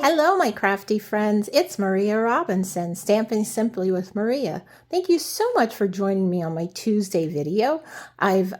Hello, my crafty friends. It's Maria Robinson, Stamping Simply with Maria. Thank you so much for joining me on my Tuesday video. I've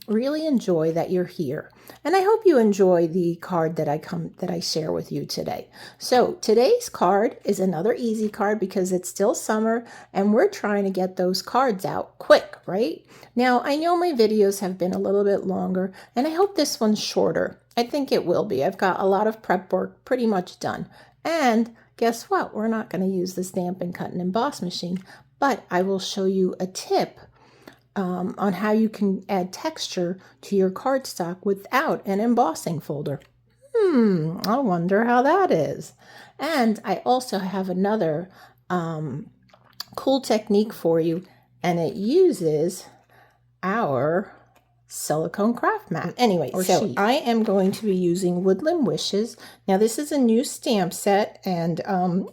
really enjoyed that you're here, and I hope you enjoy the card that I share with you today. So today's card is another easy card because it's still summer, and we're trying to get those cards out quick, right? Now, I know my videos have been a little bit longer, and I hope this one's shorter. I think it will be. I've got a lot of prep work pretty much done. And guess what? We're not going to use the Stampin' Cut and Emboss machine, but I will show you a tip on how you can add texture to your cardstock without an embossing folder. I wonder how that is. And I also have another cool technique for you, and it uses our silicone craft mat. Anyway, so I am going to be using Woodland Wishes. Now this is a new stamp set, and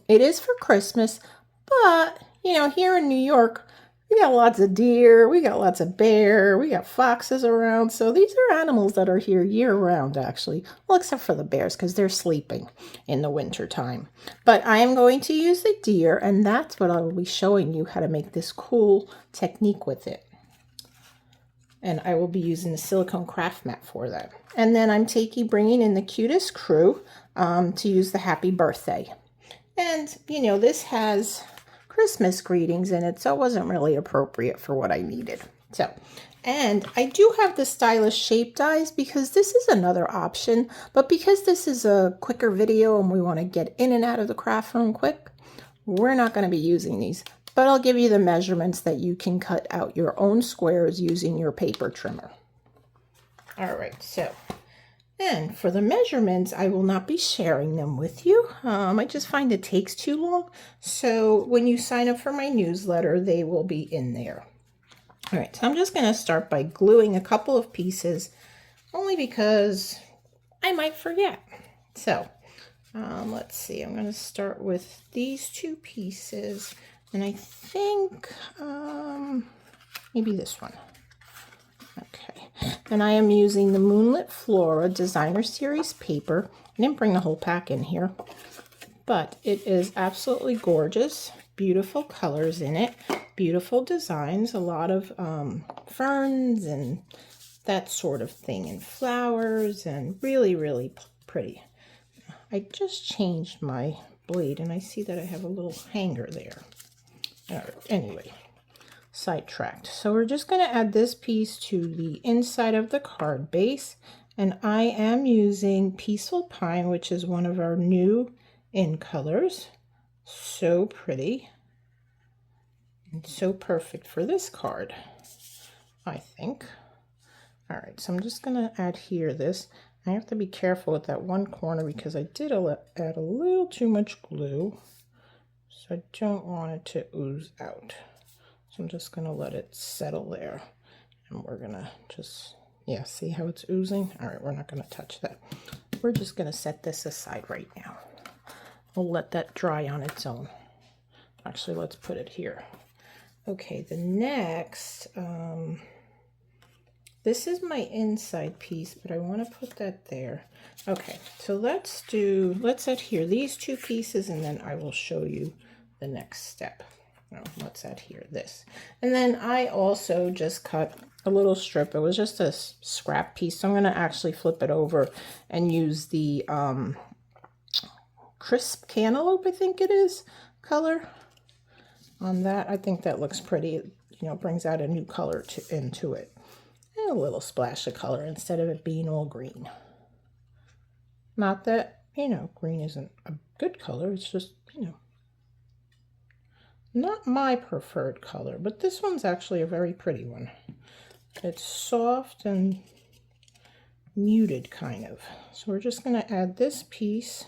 it is for Christmas, but you know, here in New York, we got lots of deer, we got lots of bear, we got foxes around, so these are animals that are here year round actually. Well, except for the bears because they're sleeping in the winter time. But I am going to use the deer, and that's what I will be showing you, how to make this cool technique with it. And I will be using the silicone craft mat for that. And then I'm bringing in the cutest crew to use the happy birthday. And, you know, this has Christmas greetings in it, so it wasn't really appropriate for what I needed. So, and I do have the stylish shape dies because this is another option. But because this is a quicker video and we want to get in and out of the craft room quick, we're not going to be using these. But I'll give you the measurements that you can cut out your own squares using your paper trimmer. All right, so, and for the measurements, I will not be sharing them with you. I just find it takes too long. So when you sign up for my newsletter, they will be in there. All right, so I'm just going to start by gluing a couple of pieces, only because I might forget. So let's see, I'm going to start with these two pieces. And I think maybe this one. Okay. And I am using the Moonlit Flora Designer Series paper. I didn't bring the whole pack in here, but it is absolutely gorgeous. Beautiful colors in it. Beautiful designs. A lot of ferns and that sort of thing. And flowers and really, really pretty. I just changed my blade and I see that I have a little hanger there. Anyway, sidetracked. So we're just going to add this piece to the inside of the card base, and I am using Peaceful Pine, which is one of our new in colors. So pretty and so perfect for this card, I think. All right, so I'm just going to adhere this. I have to be careful with that one corner because I did add a little too much glue. So I don't want it to ooze out. So I'm just going to let it settle there. And we're going to just, yeah, see how it's oozing? All right, we're not going to touch that. We're just going to set this aside right now. We'll let that dry on its own. Actually, let's put it here. Okay, the next, this is my inside piece, but I want to put that there. Okay, so let's adhere these two pieces, and then I will show you the next step. Let's adhere this. And then I also just cut a little strip. It was just a scrap piece, so I'm going to actually flip it over and use the Crisp Cantaloupe, I think it is, color on that. I think that looks pretty. You know, brings out a new color into it. And a little splash of color instead of it being all green. Not that, you know, green isn't a good color. It's just, you know, not my preferred color, but this one's actually a very pretty one. It's soft and muted kind of. So we're just going to add this piece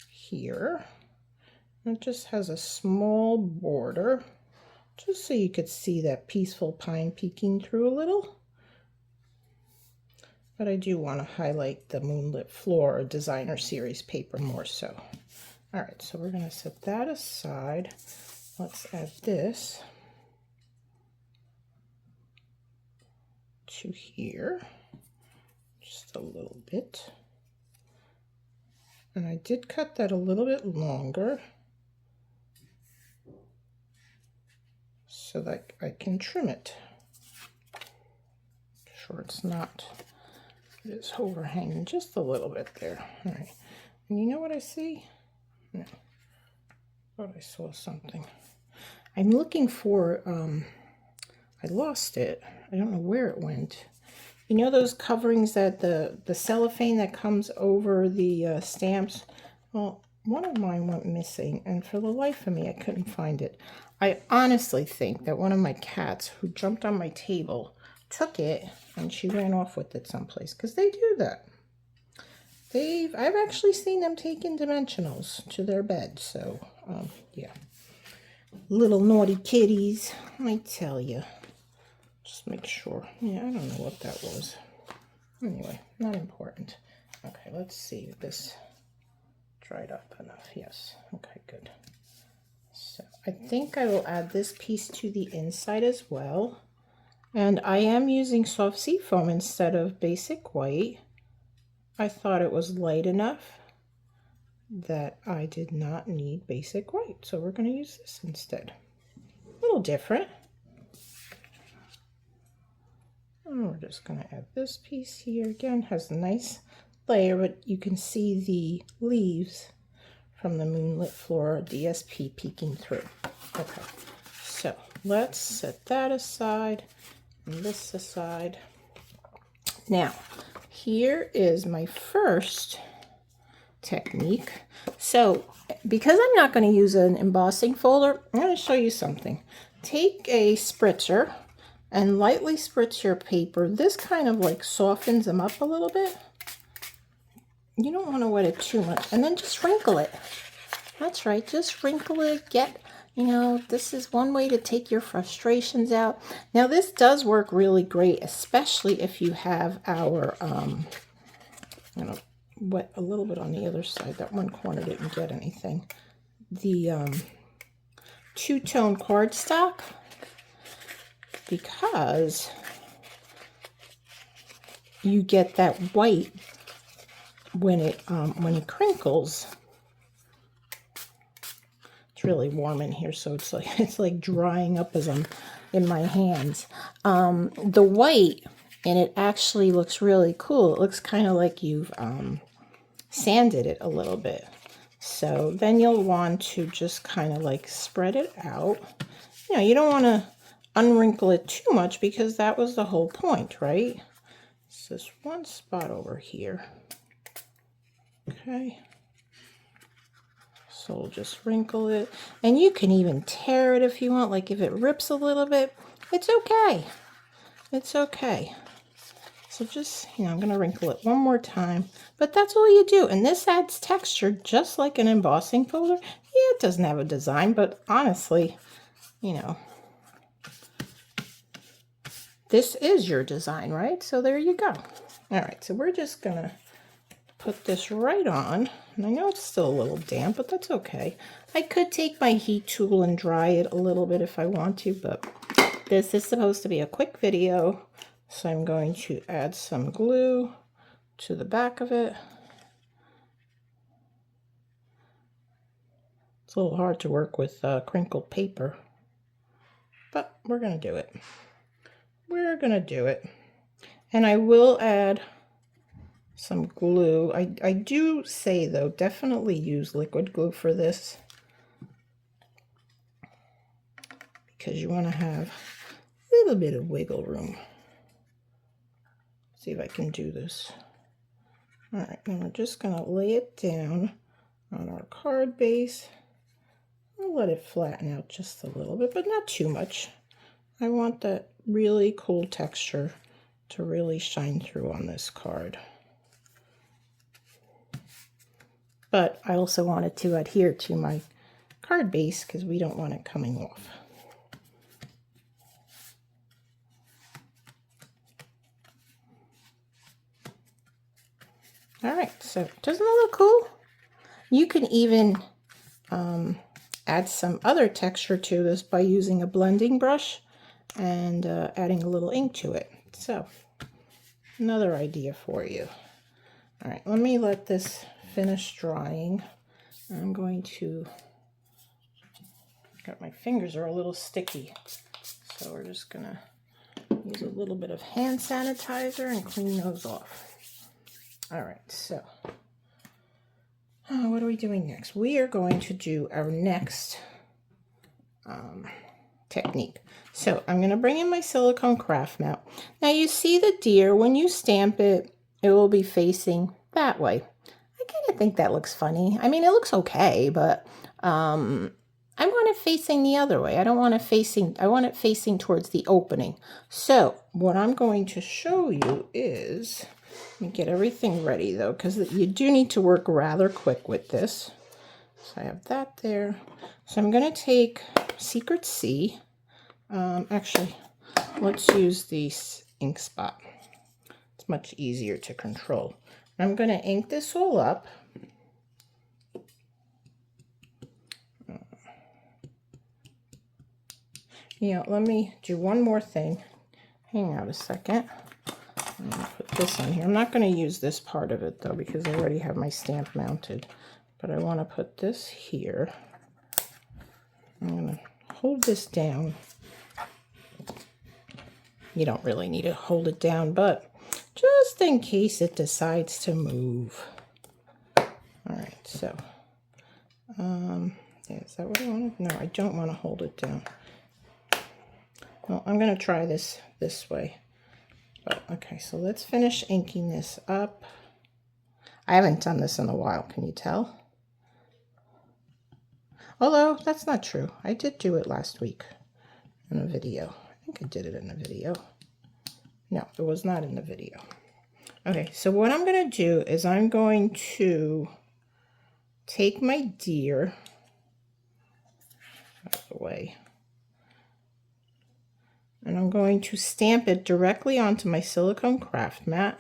here. It just has a small border, just so you could see that Peaceful Pine peeking through a little. But I do want to highlight the Moonlit Flora Designer Series paper more so. All right, so we're going to set that aside. Let's add this to here, just a little bit. And I did cut that a little bit longer so that I can trim it. Sure it's not, it is overhanging just a little bit there. All right, and you know what I see? No, thought I saw something. I'm looking for, I lost it. I don't know where it went. You know those coverings that the cellophane that comes over the stamps? Well, one of mine went missing, and for the life of me, I couldn't find it. I honestly think that one of my cats who jumped on my table took it, and she ran off with it someplace, because they do that. I've actually seen them taking dimensionals to their bed, so, yeah. Little naughty kitties, I tell you. Just make sure. Yeah, I don't know what that was. Anyway, not important. Okay, let's see if this dried up enough. Yes. Okay, good. So I think I will add this piece to the inside as well. And I am using soft seafoam instead of basic white. I thought it was light enough that I did not need basic white. So we're going to use this instead. A little different. And we're just going to add this piece here. Again, has a nice layer, but you can see the leaves from the Moonlit Flora DSP peeking through. Okay, so let's set that aside and this aside. Now, here is my first technique. So, because I'm not going to use an embossing folder, I'm going to show you something. Take a spritzer and lightly spritz your paper. This kind of like softens them up a little bit. You don't want to wet it too much. And then just wrinkle it. That's right, just wrinkle it. This is one way to take your frustrations out. Now this does work really great, especially if you have our, wet a little bit on the other side. That one corner didn't get anything. The two-tone cardstock, because you get that white when it crinkles. It's really warm in here, so it's like drying up as I'm in my hands. The white, and it actually looks really cool. It looks kind of like you've sanded it a little bit. So then you'll want to just kind of like spread it out. You don't want to unwrinkle it too much because that was the whole point, right? It's this one spot over here. Okay. So we'll just wrinkle it. And you can even tear it if you want. Like if it rips a little bit, it's okay. It's okay. So just, I'm going to wrinkle it one more time. But that's all you do. And this adds texture just like an embossing folder. Yeah, it doesn't have a design, but honestly, this is your design, right? So there you go. All right, so we're just going to put this right on. And I know it's still a little damp, but that's okay. I could take my heat tool and dry it a little bit if I want to, but this is supposed to be a quick video. So I'm going to add some glue to the back of it. It's a little hard to work with crinkled paper, but we're going to do it. We're going to do it. And I will add some glue. I do say, though, definitely use liquid glue for this, because you want to have a little bit of wiggle room. See if I can do this. All right, and we're just going to lay it down on our card base. I'll let it flatten out just a little bit, but not too much. I want that really cool texture to really shine through on this card. But I also want it to adhere to my card base because we don't want it coming off. All right, so doesn't that look cool? You can even add some other texture to this by using a blending brush and adding a little ink to it. So, another idea for you. All right, let me let this finished drying. I'm going to, my fingers are a little sticky, so we're just gonna use a little bit of hand sanitizer and clean those off. All right, so what are we doing next? We are going to do our next technique. So I'm going to bring in my silicone craft mat. Now you see the deer, when you stamp it, it will be facing that way. I kind of think that looks funny. I mean, it looks okay, but I want it facing the other way. I want it facing towards the opening. So what I'm going to show you is, let me get everything ready though, because you do need to work rather quick with this. So I have that there. So I'm going to take Secret C. Actually, let's use the ink spot. It's much easier to control. I'm going to ink this all up. Let me do one more thing. Hang out a second. I'm going to put this on here. I'm not going to use this part of it though, because I already have my stamp mounted. But I want to put this here. I'm going to hold this down. You don't really need to hold it down, but just in case it decides to move. All right, so, yeah, is that what I want to? No, I don't want to hold it down. Well, I'm going to try this way. But, okay, so let's finish inking this up. I haven't done this in a while, can you tell? Although, that's not true. I did do it last week in a video. I think I did it in a video. No, it was not in the video. Okay, so what I'm going to do is I'm going to take my deer out of the way, and I'm going to stamp it directly onto my silicone craft mat.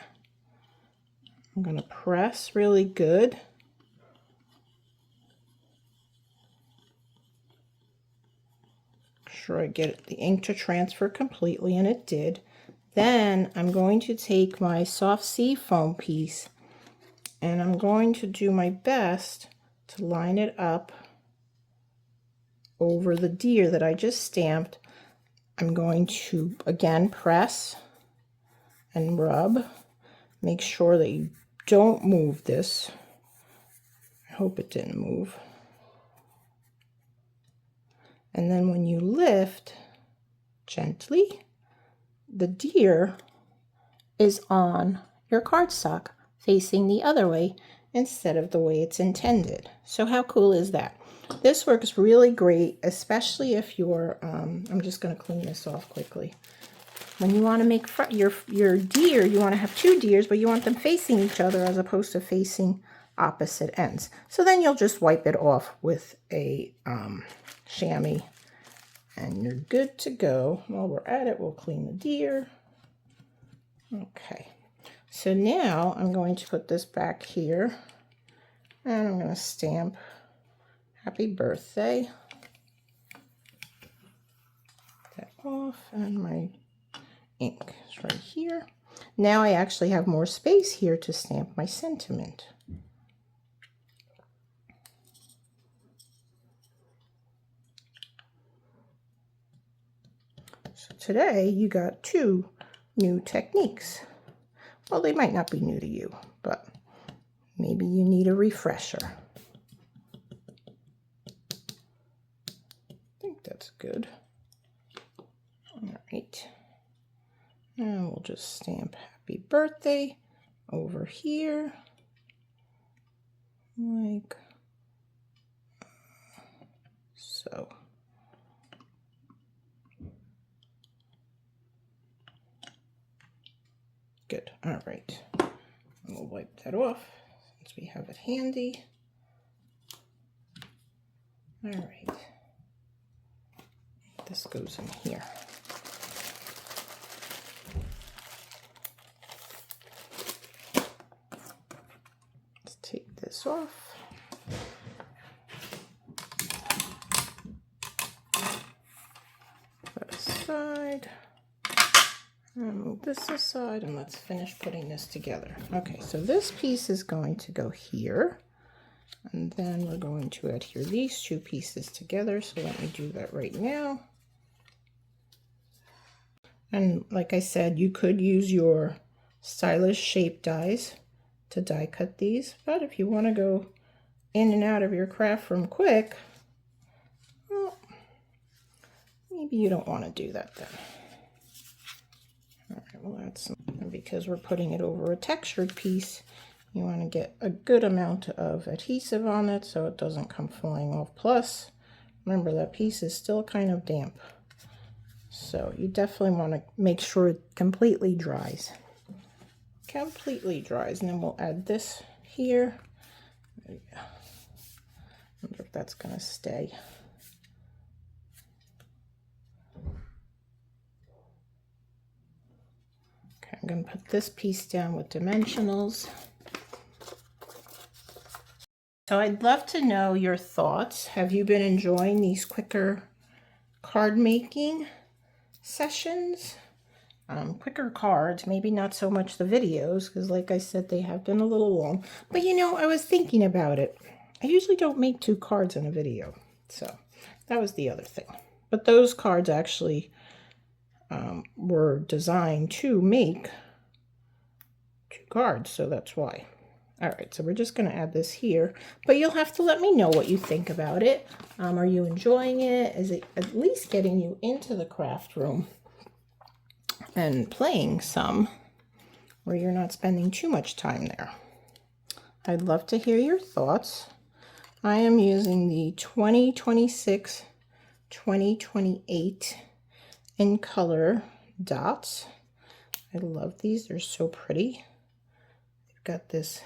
I'm going to press really good. Make sure I get the ink to transfer completely, and it did. Then I'm going to take my soft sea foam piece, and I'm going to do my best to line it up over the deer that I just stamped. I'm going to again press and rub. Make sure that you don't move this. I hope it didn't move. And then when you lift gently, the deer is on your cardstock facing the other way instead of the way it's intended. So how cool is that? This works really great, especially if you're, I'm just going to clean this off quickly. When you want to make your deer, you want to have two deers, but you want them facing each other as opposed to facing opposite ends. So then you'll just wipe it off with a chamois, and you're good to go. While we're at it, we'll clean the deer. Okay, so now I'm going to put this back here, and I'm going to stamp Happy Birthday. That off, and my ink is right here. Now I actually have more space here to stamp my sentiment. So today you got two new techniques. Well, they might not be new to you, but maybe you need a refresher. I think that's good. All right. And we'll just stamp Happy Birthday over here, like so. Good. All right. And we'll wipe that off since we have it handy. All right. This goes in here. Let's take this off. Put aside. And move this aside, and let's finish putting this together. Okay, so this piece is going to go here. And then we're going to adhere these two pieces together. So let me do that right now. And like I said, you could use your stylish shape dies to die cut these. But if you want to go in and out of your craft room quick, well, maybe you don't want to do that then. All right, well that's because we're putting it over a textured piece. You want to get a good amount of adhesive on it so it doesn't come flying off. Plus, remember that piece is still kind of damp. So you definitely want to make sure it completely dries. Completely dries. And then we'll add this here. There you go. Wonder if that's going to stay. Okay, I'm going to put this piece down with dimensionals. So I'd love to know your thoughts. Have you been enjoying these quicker card making sessions? Quicker cards, maybe not so much the videos, because like I said, they have been a little long. But you know, I was thinking about it. I usually don't make 2 cards in a video. So that was the other thing. But those cards actually were designed to make 2 cards, so that's why. All right, so we're just going to add this here, but you'll have to let me know what you think about it. Are you enjoying it? Is it at least getting you into the craft room and playing some where you're not spending too much time there? I'd love to hear your thoughts. I am using the 2026-2028 in color dots. I love these. They're so pretty. They've got this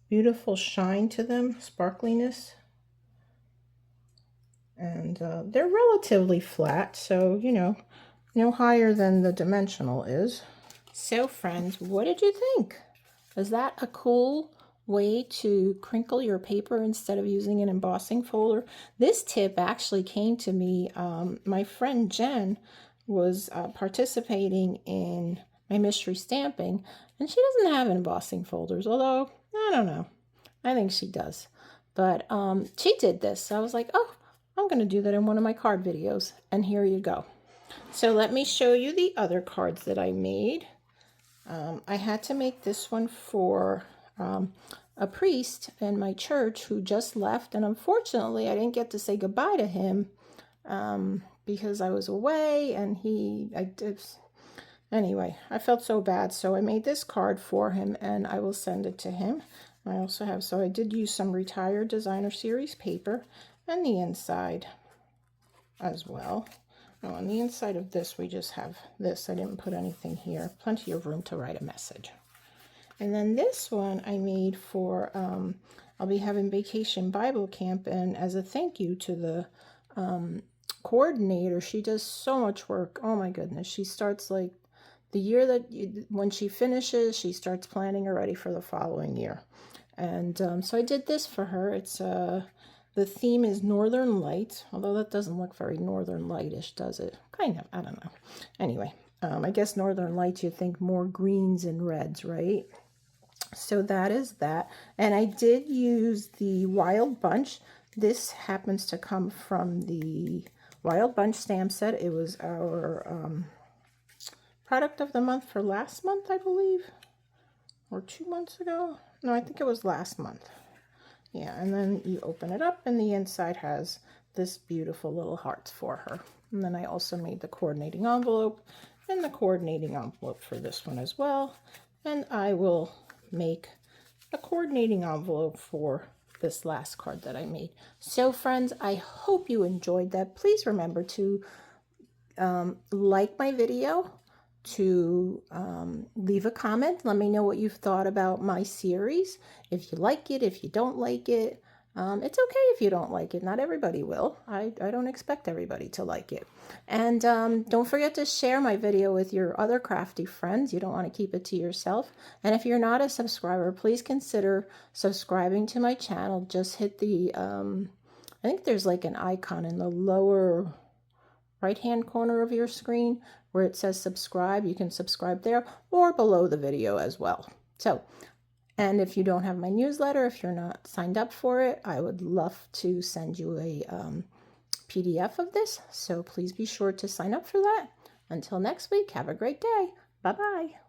beautiful shine to them, sparkliness. And they're relatively flat, so, you know, no higher than the dimensional is. So friends, what did you think? Is that a cool way to crinkle your paper instead of using an embossing folder? This tip actually came to me. My friend Jen was participating in my mystery stamping, and she doesn't have embossing folders, although I don't know. I think she does. But she did this. So I was like, oh, I'm going to do that in one of my card videos. And here you go. So let me show you the other cards that I made. I had to make this one for a priest in my church who just left. And unfortunately, I didn't get to say goodbye to him because I was away. And anyway, I felt so bad. So I made this card for him and I will send it to him. I also have, so I did use some retired designer series paper and the inside as well. Oh, on the inside of this, we just have this. I didn't put anything here. Plenty of room to write a message. And then this one I made for, I'll be having Vacation Bible Camp, and as a thank you to the coordinator, she does so much work. Oh my goodness. She starts like the year that, when she finishes, she starts planning already for the following year. And so I did this for her. It's the theme is Northern Lights, although that doesn't look very Northern Lightish, does it? Kind of, I don't know. Anyway, I guess Northern Lights, you think more greens and reds, right? So that is that. And I did use the Wild Bunch. This happens to come from the Wild Bunch stamp set. It was our product of the month for last month, I believe, or 2 months ago. No, I think it was last month. Yeah, and then you open it up and the inside has this beautiful little hearts for her. And then I also made the coordinating envelope and the coordinating envelope for this one as well. And I will make a coordinating envelope for this last card that I made. So friends, I hope you enjoyed that. Please remember to like my video, to leave a comment. Let me know what you've thought about my series. If you like it, if you don't like it. It's okay if you don't like it. Not everybody will. I don't expect everybody to like it. And don't forget to share my video with your other crafty friends. You don't want to keep it to yourself. And if you're not a subscriber, please consider subscribing to my channel. Just hit the, I think there's like an icon in the lower right-hand corner of your screen where it says subscribe. You can subscribe there or below the video as well. So And if you don't have my newsletter, if you're not signed up for it, I would love to send you a PDF of this. So please be sure to sign up for that. Until next week, have a great day. Bye-bye.